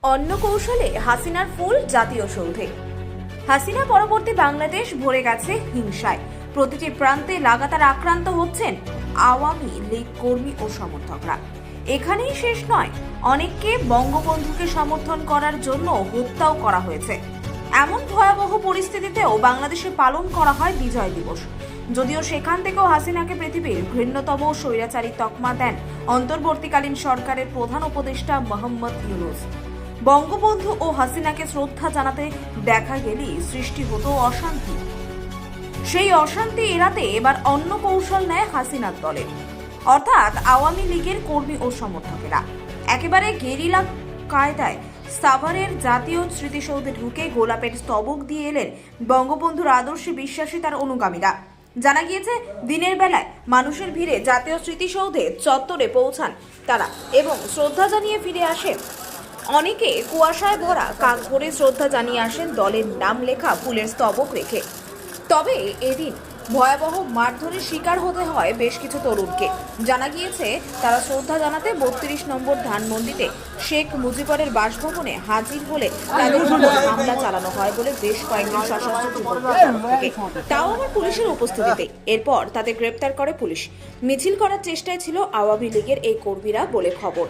অন্য কৌশলে হাসিনার ফুল জাতীয় সৌধে। হাসিনা পরবর্তী বাংলাদেশ ভরে গেছে হিংসায়। প্রতিটি প্রান্তে লাগাতার আক্রান্ত হচ্ছেন আওয়ামী লীগ কর্মী ও সমর্থকরা। এখানেই শেষ নয়, অনেককে বঙ্গবন্ধুকে সমর্থন করার জন্য হত্যাও করা হয়েছে। এমন ভয়াবহ পরিস্থিতিতেও বাংলাদেশে পালন করা হয় বিজয় দিবস। যদিও সেখান থেকেও হাসিনাকে পৃথিবীর ঘৃণ্যতম স্বৈরাচারী তকমা দেন অন্তর্বর্তীকালীন সরকারের প্রধান উপদেষ্টা মোহাম্মদ ইউনূস। বঙ্গবন্ধু ও হাসিনাকে শ্রদ্ধা জানাতে দেখা গেলেই সৃষ্টি হতো অশান্তি। সেই অশান্তি এড়াতে এবার অন্য কৌশল নেয় হাসিনার দলে, অর্থাৎ আওয়ামী লীগের কর্মী ও সমর্থকেরা। একেবারে গেরিলা কায়দায় সাভারের জাতীয় স্মৃতিসৌধে ঢুকে গোলাপের স্তবক দিয়ে এলেন বঙ্গবন্ধুর আদর্শে বিশ্বাসী তার অনুগামীরা। জানা গিয়েছে, দিনের বেলায় মানুষের ভিড়ে জাতীয় স্মৃতিসৌধে চত্বরে পৌঁছান তারা এবং শ্রদ্ধা জানিয়ে ফিরে আসেন। অনেকে কুয়াশায় ভরা কাক ভরে শ্রদ্ধা জানিয়ে আসেন দলের নাম লেখা ফুলের স্তবক রেখে। তবে এদিন ভয়াবহ মারধরের শিকার হতে হয় বেশ কিছু তরুণকে। জানা গিয়েছে, তারা শ্রদ্ধা জানাতে 32 নম্বর ধানমন্ডিতে শেখ মুজিবরের বাসভবনে হাজির হলে তাদের উপর হামলা চালানো হয় বলে বেশ কয়েকজন সশস্ত্র যুবককে, তাও আবার পুলিশের উপস্থিতিতে। এরপর তাদের গ্রেপ্তার করে পুলিশ। মিছিল করার চেষ্টায় ছিল আওয়ামী লীগের এই কর্মীরা বলে খবর।